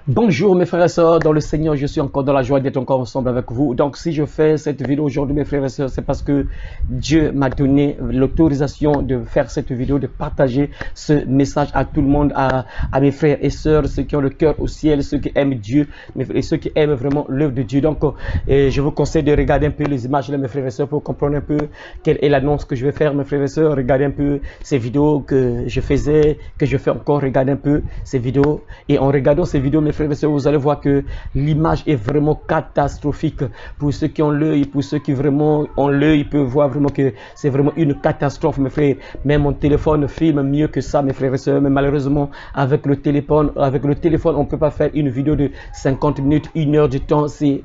Bonjour mes frères et sœurs, dans le Seigneur, je suis encore dans la joie d'être encore ensemble avec vous. Donc si je fais cette vidéo aujourd'hui mes frères et sœurs, c'est parce que Dieu m'a donné l'autorisation de faire cette vidéo, de partager ce message à tout le monde, à mes frères et sœurs, ceux qui ont le cœur au ciel, ceux qui aiment Dieu et ceux qui aiment vraiment l'œuvre de Dieu. Donc je vous conseille de regarder un peu les images là mes frères et sœurs pour comprendre un peu quelle est l'annonce que je vais faire mes frères et sœurs. Regardez un peu ces vidéos que je faisais, que je fais encore, regardez un peu ces vidéos et en regardant ces vidéos mes frères et sœurs, vous allez voir que l'image est vraiment catastrophique. Pour ceux qui ont l'œil, pour ceux qui vraiment ont l'œil, ils peuvent voir vraiment que c'est vraiment une catastrophe, mes frères. Même mon téléphone filme mieux que ça, mes frères et sœurs. Mais malheureusement, avec le téléphone, on ne peut pas faire une vidéo de 50 minutes, 1 heure de temps. C'est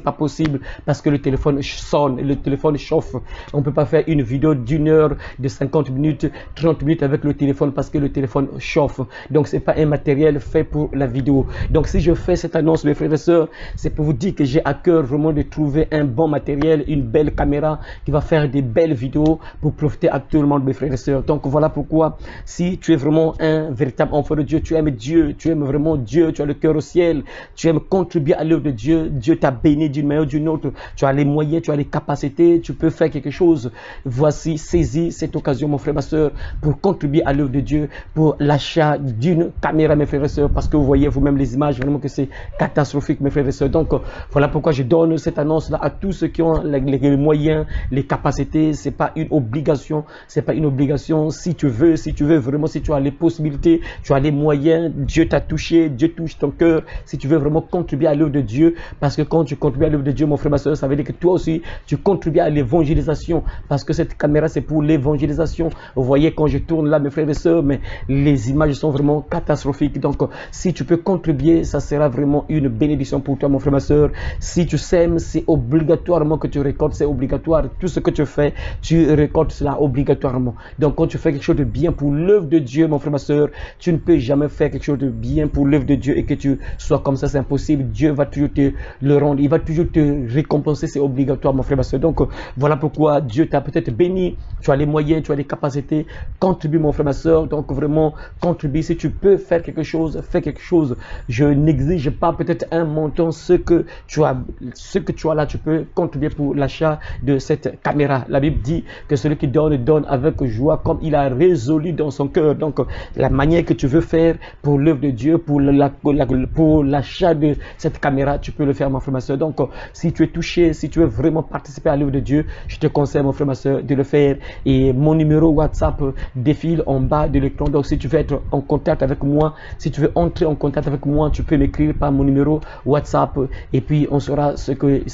pas possible parce que le téléphone sonne, le téléphone chauffe. On ne peut pas faire une vidéo d'1 heure, de 50 minutes, 30 minutes avec le téléphone parce que le téléphone chauffe. Donc, c'est pas un matériel fait pour la vidéo. Donc, si je fais cette annonce, mes frères et sœurs, c'est pour vous dire que j'ai à cœur vraiment de trouver un bon matériel, une belle caméra qui va faire des belles vidéos pour profiter à tout le monde, mes frères et sœurs. Donc, voilà pourquoi, si tu es vraiment un véritable enfant de Dieu, tu aimes vraiment Dieu, tu as le cœur au ciel, tu aimes contribuer à l'œuvre de Dieu, Dieu t'a béni d'une manière ou d'une autre, tu as les moyens, tu as les capacités, tu peux faire quelque chose. Voici, saisis cette occasion, mon frère, ma sœur, pour contribuer à l'œuvre de Dieu, pour l'achat d'une caméra, mes frères et sœurs, parce que vous voyez vous-même les images, vraiment que c'est catastrophique, mes frères et sœurs. Donc, voilà pourquoi je donne cette annonce-là à tous ceux qui ont les moyens, les capacités. C'est pas une obligation, c'est pas une obligation. Si tu veux vraiment, si tu as les possibilités, tu as les moyens, Dieu t'a touché, Dieu touche ton cœur. Si tu veux vraiment contribuer à l'œuvre de Dieu, parce que quand tu contribues à l'œuvre de Dieu, mon frère, ma sœur, ça veut dire que toi aussi, tu contribues à l'évangélisation, parce que cette caméra, c'est pour l'évangélisation. Vous voyez, quand je tourne là, mes frères et sœurs, mais les images sont vraiment catastrophiques. Donc, si tu peux contribuer, ça sera vraiment une bénédiction pour toi, mon frère, ma soeur. Si tu sèmes, c'est obligatoirement que tu récoltes, c'est obligatoire. Tout ce que tu fais, tu récoltes cela obligatoirement. Donc, quand tu fais quelque chose de bien pour l'œuvre de Dieu, mon frère, ma soeur, tu ne peux jamais faire quelque chose de bien pour l'œuvre de Dieu et que tu sois comme ça, c'est impossible. Dieu va toujours te le rendre, il va toujours te récompenser, c'est obligatoire, mon frère, ma soeur. Donc, voilà pourquoi Dieu t'a peut-être béni, tu as les moyens, tu as les capacités. Contribue, mon frère, ma soeur. Donc, vraiment, contribue. Si tu peux faire quelque chose, fais quelque chose. Je n'exige pas peut-être un montant, ce que tu as là, tu peux contribuer pour l'achat de cette caméra. La Bible dit que celui qui donne, donne avec joie, comme il a résolu dans son cœur. Donc, la manière que tu veux faire pour l'œuvre de Dieu, pour l'achat de cette caméra, tu peux le faire, mon frère, ma soeur. Donc, si tu es touché, si tu veux vraiment participer à l'œuvre de Dieu, je te conseille, mon frère, ma soeur, de le faire. Et mon numéro WhatsApp défile en bas de l'écran. Donc, si tu veux être en contact avec moi, si tu veux entrer en contact avec moi, tu peux m'écrire par mon numéro WhatsApp et puis on saura ce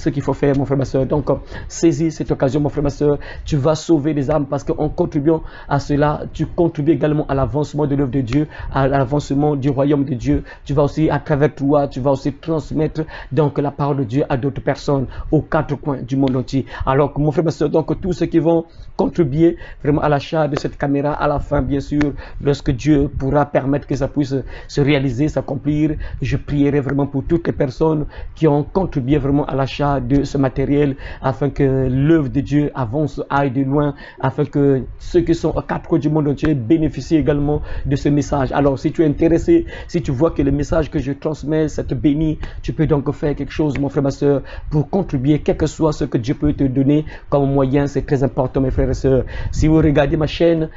qu'il faut faire, mon frère, ma soeur. Donc, saisis cette occasion, mon frère, ma soeur. Tu vas sauver des âmes parce qu'en contribuant à cela, tu contribues également à l'avancement de l'œuvre de Dieu, à l'avancement du royaume de Dieu. Tu vas aussi, à travers toi, tu vas aussi transmettre donc la parole de Dieu à d'autres personnes aux 4 coins du monde entier. Alors, mon frère, ma soeur, donc tous ceux qui vont contribuer vraiment à l'achat de cette caméra, à la fin, bien sûr, lorsque Dieu pourra permettre que ça puisse se réaliser, s'accomplir, je prierai vraiment pour toutes les personnes qui ont contribué vraiment à l'achat de ce matériel afin que l'œuvre de Dieu avance, aille de loin, afin que ceux qui sont aux 4 coins du monde entier bénéficient également de ce message. Alors, si tu es intéressé, si tu vois que le message que je transmets, ça te bénit, tu peux donc faire quelque chose, mon frère, ma soeur, pour contribuer, quel que soit ce que Dieu peut te donner comme moyen. C'est très important, mes frères et sœurs. Si vous regardez ma chaîne,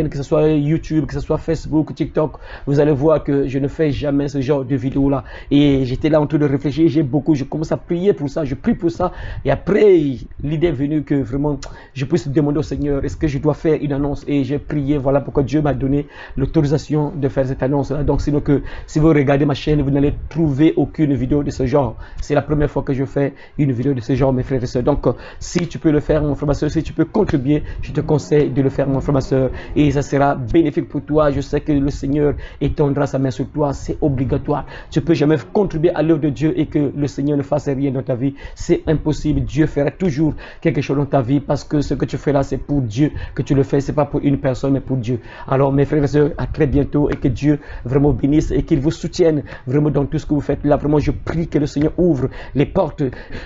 que ce soit YouTube, que ce soit Facebook, TikTok, vous allez voir que je ne fais jamais ce genre de vidéo là. Et j'étais là en train de réfléchir, je commence à prier pour ça, je prie pour ça. Et après, l'idée est venue que vraiment, je puisse demander au Seigneur, est-ce que je dois faire une annonce? Et j'ai prié, voilà pourquoi Dieu m'a donné l'autorisation de faire cette annonce là. Donc, sinon que si vous regardez ma chaîne, vous n'allez trouver aucune vidéo de ce genre. C'est la première fois que je fais une vidéo de ce genre, mes frères et sœurs. Donc, si tu peux le faire, mon frère, ma soeur, si tu peux contribuer, je te conseille de le faire, mon frère, ma soeur. Et ça sera bénéfique pour toi. Je sais que le Seigneur étendra sa main sur toi. C'est obligatoire. Tu ne peux jamais contribuer à l'œuvre de Dieu et que le Seigneur ne fasse rien dans ta vie. C'est impossible. Dieu fera toujours quelque chose dans ta vie parce que ce que tu fais là, c'est pour Dieu que tu le fais. Ce n'est pas pour une personne, mais pour Dieu. Alors, mes frères et sœurs, à très bientôt et que Dieu vraiment bénisse et qu'il vous soutienne vraiment dans tout ce que vous faites là. Vraiment, je prie que le Seigneur ouvre les portes,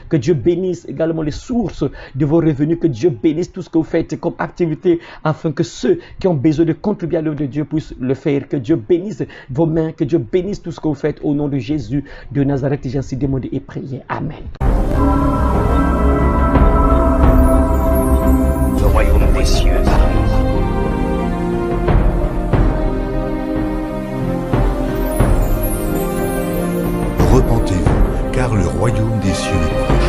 que Dieu bénisse également les sources de vos revenus, que Dieu bénisse tout ce que vous faites comme activité afin que ceux qui ont besoin de contribuer à l'œuvre de Dieu puissent le faire. Que Dieu bénisse vos mains, que Dieu bénisse tout ce que vous faites au nom de Jésus de Nazareth. J'ai ainsi demandé et prié. Amen. Le royaume des cieux arrive. Repentez-vous, car le royaume des cieux est proche.